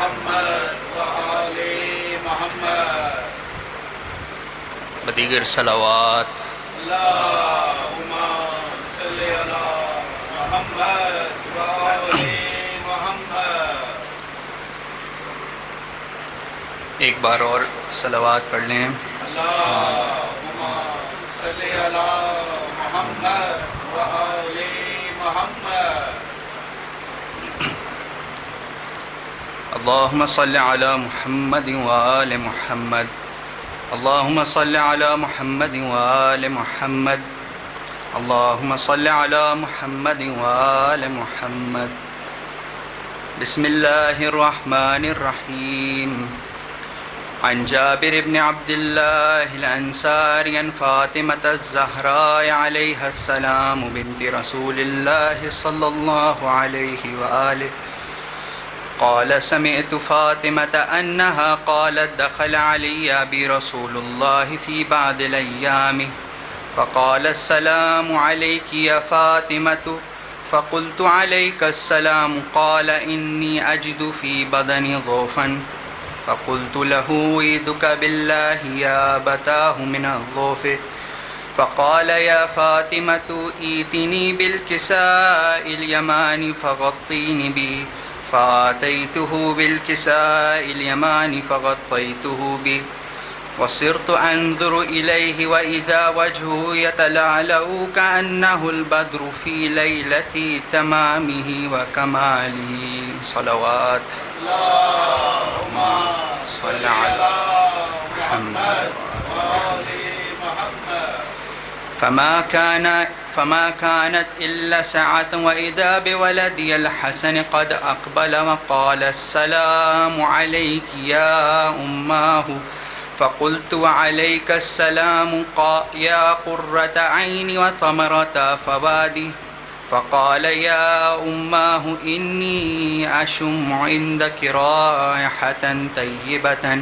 محمد وآل محمد بدیگر صلوات اللہم صلی علی محمد وآل محمد. ایک بار اور صلوات پڑھ لیں. اللہم صلی علی محمد وآل محمد. اللهم صل على محمد وآل محمد. اللهم صل على محمد وآل محمد. اللهم صل على محمد وآل محمد. بسم الله الرحمن الرحيم. عن جابر بن عبد الله الأنصاري عن فاطمة الزهراء عليها السلام بنت رسول الله صلى الله عليه وآله قال سمعت فاطمة أنها قالت دخل علي أبي رسول الله في بعض الأيام فقال السلام عليك يا فاطمة فقلت عليك السلام قال إني أجد في بدني ضعفا فقلت له ويدك بالله يا أبتاه من الضعف فقال يا فاطمة ائتني بالكساء اليماني فغطيني به فآتيته بالكساء اليماني فغطيته به وصرت أنظر إليه وإذا وجهه يتلألأ كأنه البدر في ليلة تمامه وكماله. صلوات. اللہم صل على محمد وآل محمد. فما كانت إلا ساعة وإذا بولدي الحسن قد أقبل وقال السلام عليك يا أماه فقلت وعليك السلام يا قرة عيني وثمرة فؤادي فقال يا أماه إني أشم عندك رائحة طيبة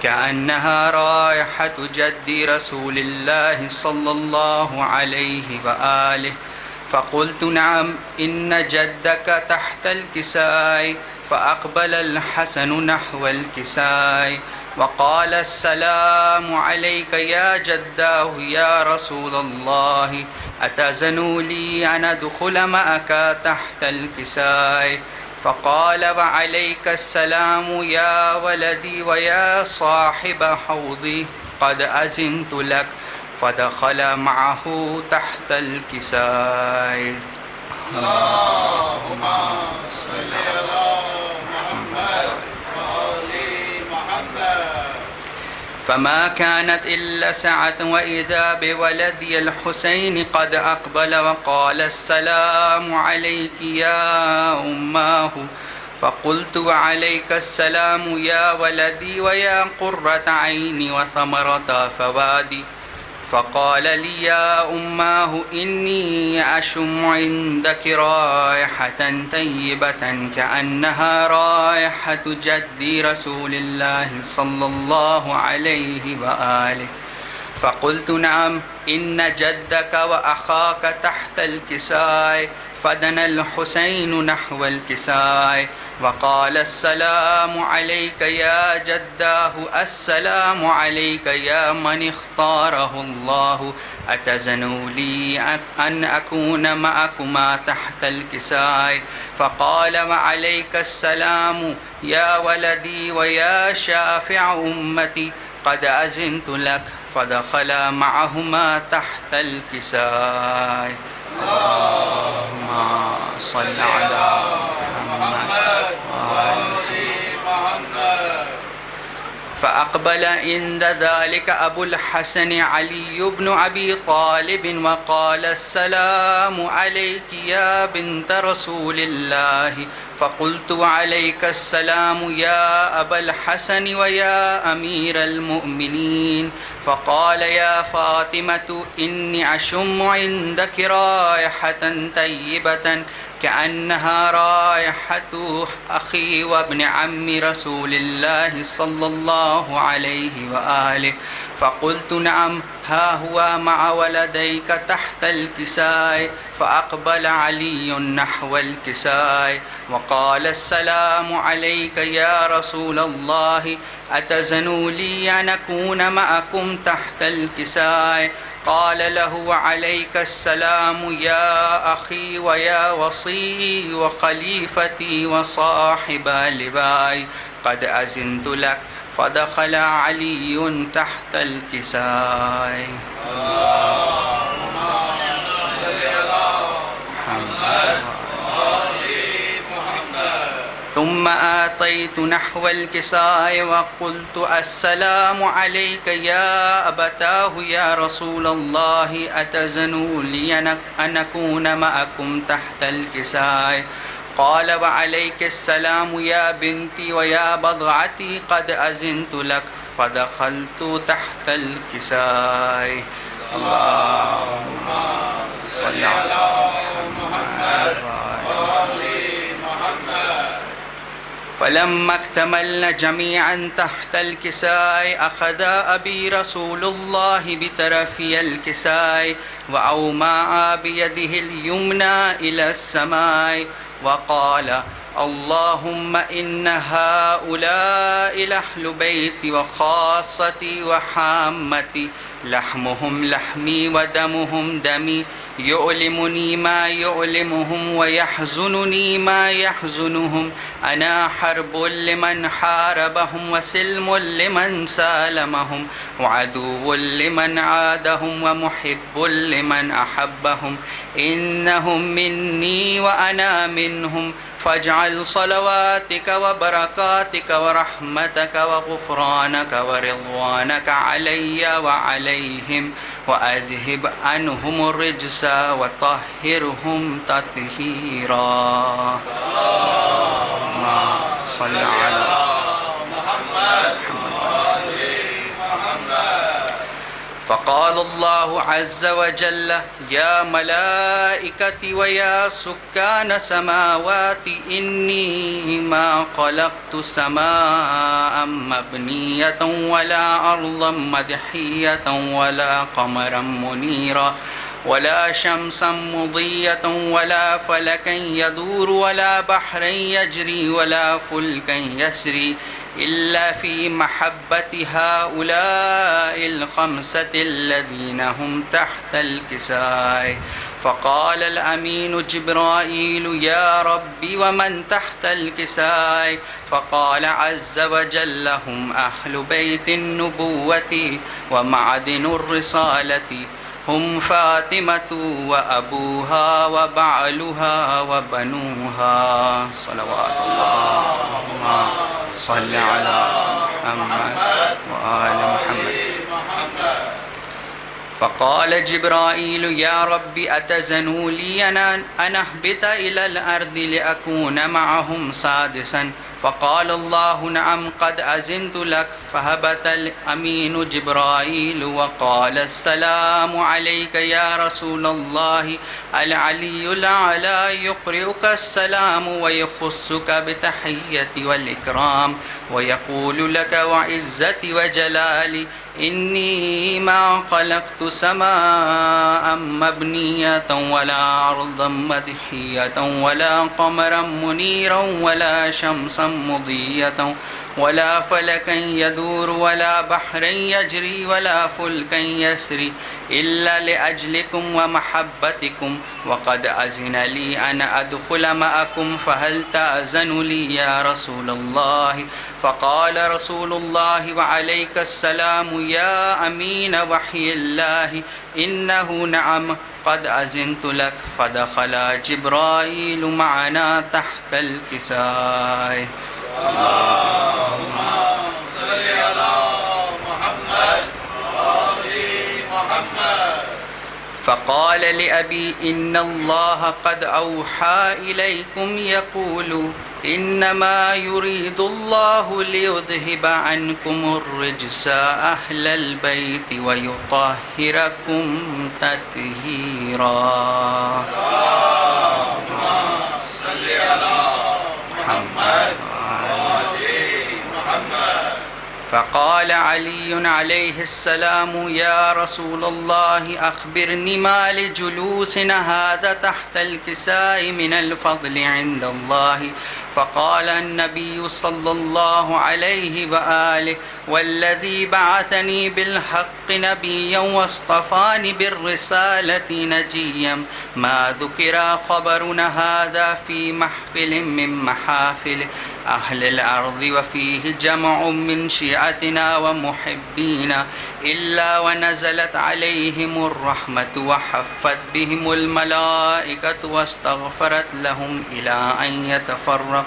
كأنها رائحة جد رسول الله صلى الله عليه وآله فقلت نعم إن جدك تحت الكساء فأقبل الحسن نحو الكساء وقال السلام عليك يا جداه يا رسول الله أتأذن لي أن أدخل معك تحت الكساء فقال وعليك السلام يا ولدي ويا صاحب حوضي قد أذنت لك فدخل معه تحت الكساء. اللہم صلی علی محمد وآل محمد. فما كانت إلا ساعة وإذا بولدي الحسين قد أقبل وقال السلام عليك يا أماه فقلت وعليك السلام يا ولدي ويا قرة عيني وثمرة فؤادي فقال لي يا أماه إني أشم عندك رائحة طيبة كأنها رائحة جد رسول الله صلى الله عليه وآله فقلت نعم إن جدك وأخاك تحت الكساء فدنا الحسين نحو الكساء وقال السلام عليك يا جداه السلام عليك يا من اختاره الله أتأذن لي أن أكون معكما تحت الكساء فقال وعليك السلام يا ولدي ويا شافع أمتي قد أذنت لك فدخل معهما تحت الكساء. اللهم صل على محمد وآل محمد. فأقبل عند ذلك أبو الحسن علي بن أبي طالب وقال السلام عليك يا بنت رسول الله فقلت وعليك السلام يا أبا الحسن ويا أمير المؤمنين فقال يا فاطمة إني أشم عندك رائحة طيبة كأنها رائحة أخي وابن عم رسول الله صلى الله عليه وآله فقلت نعم ها هو مع ولديك تحت الكساء. فأقبل علي نحو الكساء وقال السلام عليك يا رسول الله أتزنوا لي أن أكون معكم تحت الكساء؟ قال له عليك السلام يا أخي ويا وصي وخليفتي وصاحب لباي قد أذنت لك. فدخل علي تحت الكساء. ثم آتيت نحو الكساء وقلت السلام عليك يا أبتاه يا رسول الله أتزنوا لي أن أكون معكم تحت الكساء؟ قال وعليك السلام يا بنتي ويا بضعتي قد أذنت لك. فدخلت تحت الكساء. اللهم صل على محمد وآل محمد. فلما اكتملنا جميعا تحت الكساء أخذ أبي رسول الله بطرفي الكساء وأومأ بيده اليمنى إلى السماء وقال اللهم إن هؤلاء لأهل بيتي وخاصتي وحامتي لحمهم لحمي ودمهم دمي يؤلمني ما يؤلمهم ويحزنني ما يحزنهم. أنا حرب لمن حاربهم وسلم لمن سالمهم وعدو لمن عادهم ومحب لمن أحبهم. إنهم مني وأنا منهم. فاجعل صلواتك وبركاتك ورحمتك وغفرانك ورضوانك علي وعليهم وأذهب عنهم الرجس وطهرهم تطهيرا. اللهم صل على محمد. فقال الله عز وجل يا ملائكتي ويا سكان سماواتي إني ما خلقت سماء مبنية ولا أرضا مدحية ولا قمرا منيرا ولا شمسا مضية ولا فلكا يدور ولا بحرا يجري ولا فلكا يسري إلا في محبة هؤلاء الخمسة الذين هم تحت الكساء. فقال الأمين جبرائيل يا ربي ومن تحت الكساء؟ فقال عز وجل هم أهل بيت النبوة ومعدن الرسالة هم فاطمة وأبوها وبعلها وبنوها صلوات الله. اللهم صل على محمد وآل محمد. فقال جبرائيل يا رب أتزنوا لي أن أهبط إلى الأرض لأكون معهم سادسا؟ فقال الله نعم قد أذنت لك. فهبط الأمين جبرائيل وقال السلام عليك يا رسول الله العلي الأعلى يقرئك السلام ويخصك بتحية والإكرام ويقول لك وعزتي وجلالي إني ما خلقت سماء مبنية ولا أرضا مدحية ولا قمرا منيرا ولا شمسا مضية ولا فلكا يدور ولا بحرا يجري ولا فلكا يسري إلا لأجلكم ومحبتكم وقد أذن لي أن أدخل معكم فهل تأذن لي يا رسول الله؟ فقال رسول الله وعليك السلام يا أمين وحي الله إنه نعم قد أذنت لك. فدخل جبرائيل معنا تحت الكساء. اللهم صل على محمد وآل محمد. فقال لأبي إن الله قد أوحى إليكم يقول إنما يريد الله ليذهب عنكم الرجس أهل البيت ويطهركم تطهيرا. اللهم صل على محمد. فقال علي عليه السلام يا رسول الله أخبرني ما لجلوسنا هذا تحت الكساء من الفضل عند الله. فقال النبي صلى الله عليه وآله والذي بعثني بالحق نبيا واصطفاني بالرسالة نجيا ما ذكر خبرنا هذا في محفل من محافل أهل الأرض وفيه جمع من شيعتنا ومحبينا إلا ونزلت عليهم الرحمة وحفت بهم الملائكة واستغفرت لهم إلى أن يتفرقوا.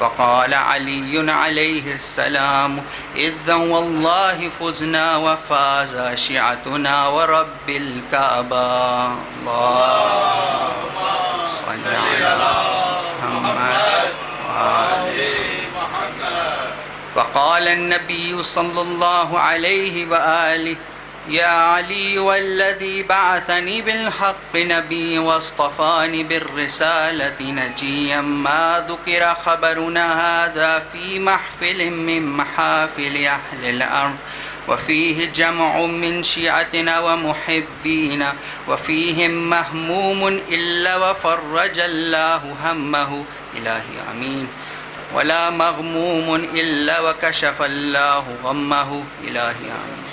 فقال علي عليه السلام إذن والله فزنا وفاز شيعتنا ورب الكعبة. اللهم صل على محمد وآل محمد. وقال النبي صلى الله عليه وآله يا علي والذي بعثني بالحق نبي واصطفاني بالرسالة نجيا ما ذكر خبرنا هذا في محفل من محافل أهل الأرض وفيه جمع من شيعتنا ومحبينا وفيهم مهموم إلا وفرج الله همه. إلهي آمين. ولا مغموم إلا وكشف الله غمه. إلهي آمين.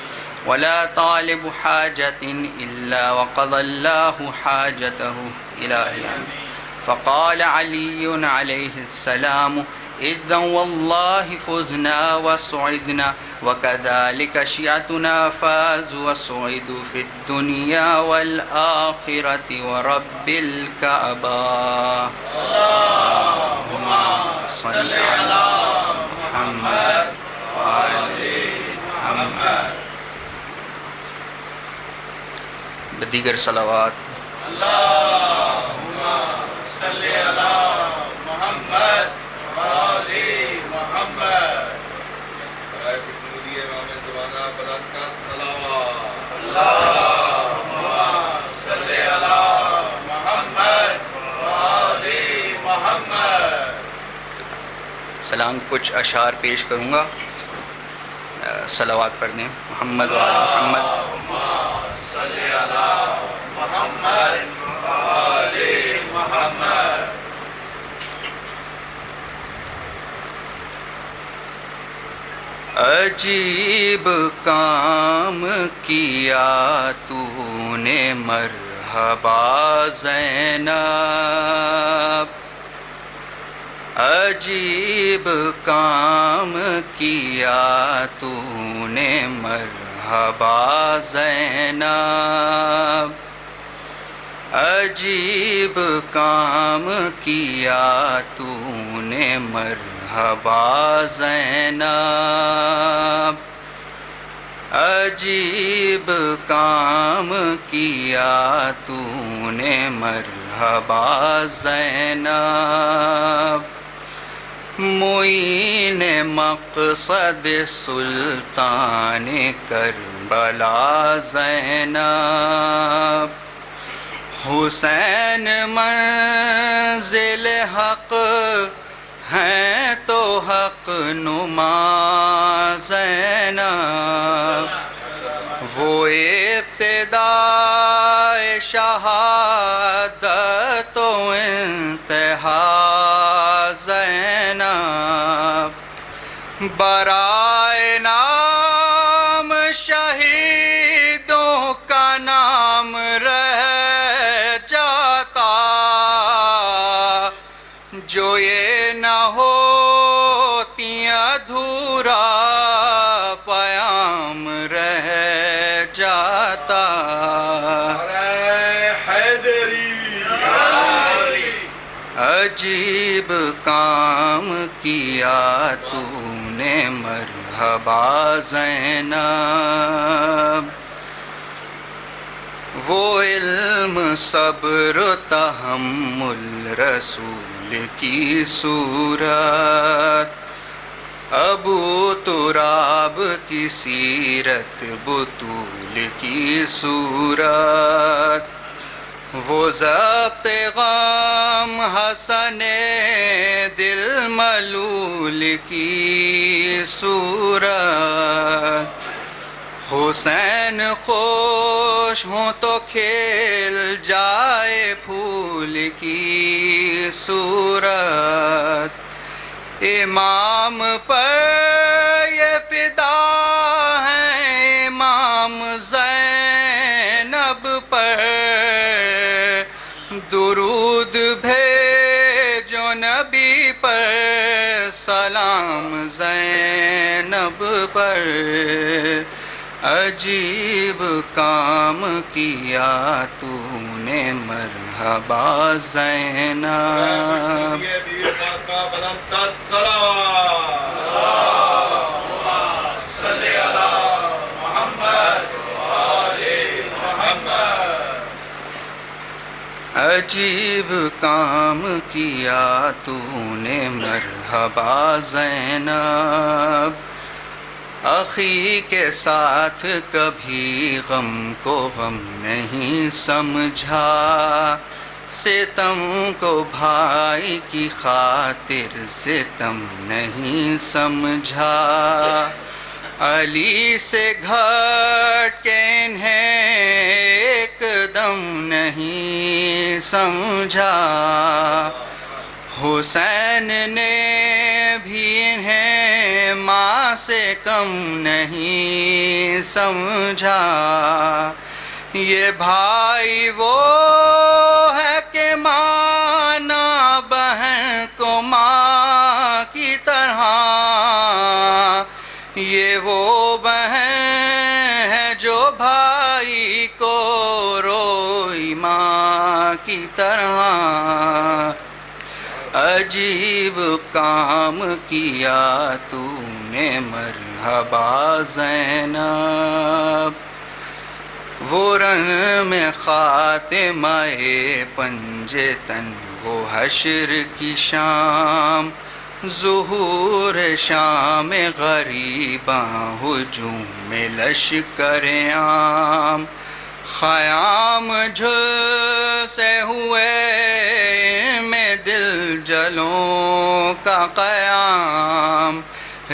ولا طالب حاجة إلا وقضى الله حاجته. إلهي آمين. فقال علي عليه السلام إذن والله فزنا وسعدنا وكذلك شيعتنا فازوا وسعدوا في الدنيا والآخرة ورب الكعبة. اللهم صل على محمد وآل محمد. بدیگر صلوات. اللهم صل على محمد وآل محمد. اللهم صل على محمد وآل محمد. سلام کے کچھ اشعار پیش کروں گا. صلوات پڑھ دیں. محمد وآل محمد. صل على محمد وآل محمد. عجیب کام کیا تو نے مرحبا زینب. عجیب کام کیا تو نے مرحبا زینب. عجیب کام کیا تو نے مرحبا زینب. عجیب کام کیا تو نے مرحبا زینب. معین مقصد سلطان کربلا زینب. حسین منزل حق ہیں تو حق نما زینب. وہ ابتداء شہادت و انتہا زینب. برائے نام شہیدوں کا نام رہ جاتا جو یہ نہ ہوتی ادھورا پیام رہ جاتا. عجیب کام کیا تو نے مرحبا زینب. وہ علم صبر و تحمل رسول کی صورت. ابو تراب کی سیرت بطول کی صورت. وہ ضبط غم حسن دل ملول کی صورت، حسین خوش ہوں تو کھیل جائے پھول کی صورت، امام پر یہ فدا ہے امام زینب پر، درود بھیجو نبی پر، سلام زینب پر، عجیب کام کیا تو نے مرحبا زینب، صلی علی محمد وآل محمد۔ عجیب کام کیا تو نے مرحبا زینب، اخی کے ساتھ کبھی غم کو غم نہیں سمجھا، ستم کو بھائی کی خاطر ستم نہیں سمجھا، علی سے گھٹ کے انہیں ایک دم نہیں سمجھا، حسین نے بھی انہیں ماں سے کم نہیں سمجھا، یہ بھائی وہ ہے کہ مانا بہن کو ماں کی طرح، یہ وہ بہن ہے جو بھائی کو روئی ماں کی طرح، عجیب کام کیا تو نے مرحبا زینب، وہ رن میں خاتمہ پنجے تن، وہ حشر کی شام، ظہور شام غریباں، ہجوم لشکر عام، خیام جھل سے ہوئے میں دل جلوں کا قیام،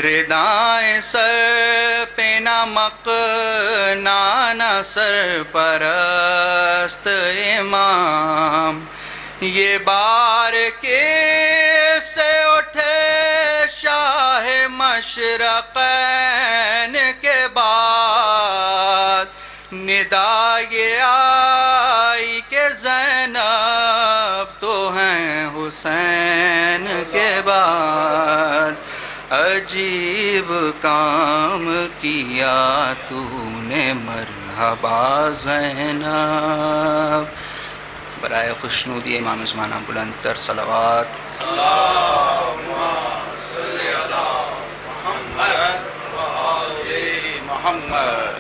ردائیں سر پہ نمک نانا سرپرست امام، یہ بار کس سے اٹھے شاہ مشرقین کے بعد، ندا یہ آئی کہ زینب تو ہیں حسین کے بعد، عجیب کام کیا تو نے مرحبا زینب، برائے خوشنودی امام زمانہ بلند تر صلوات، اللہم صلی علی محمد وآل محمد۔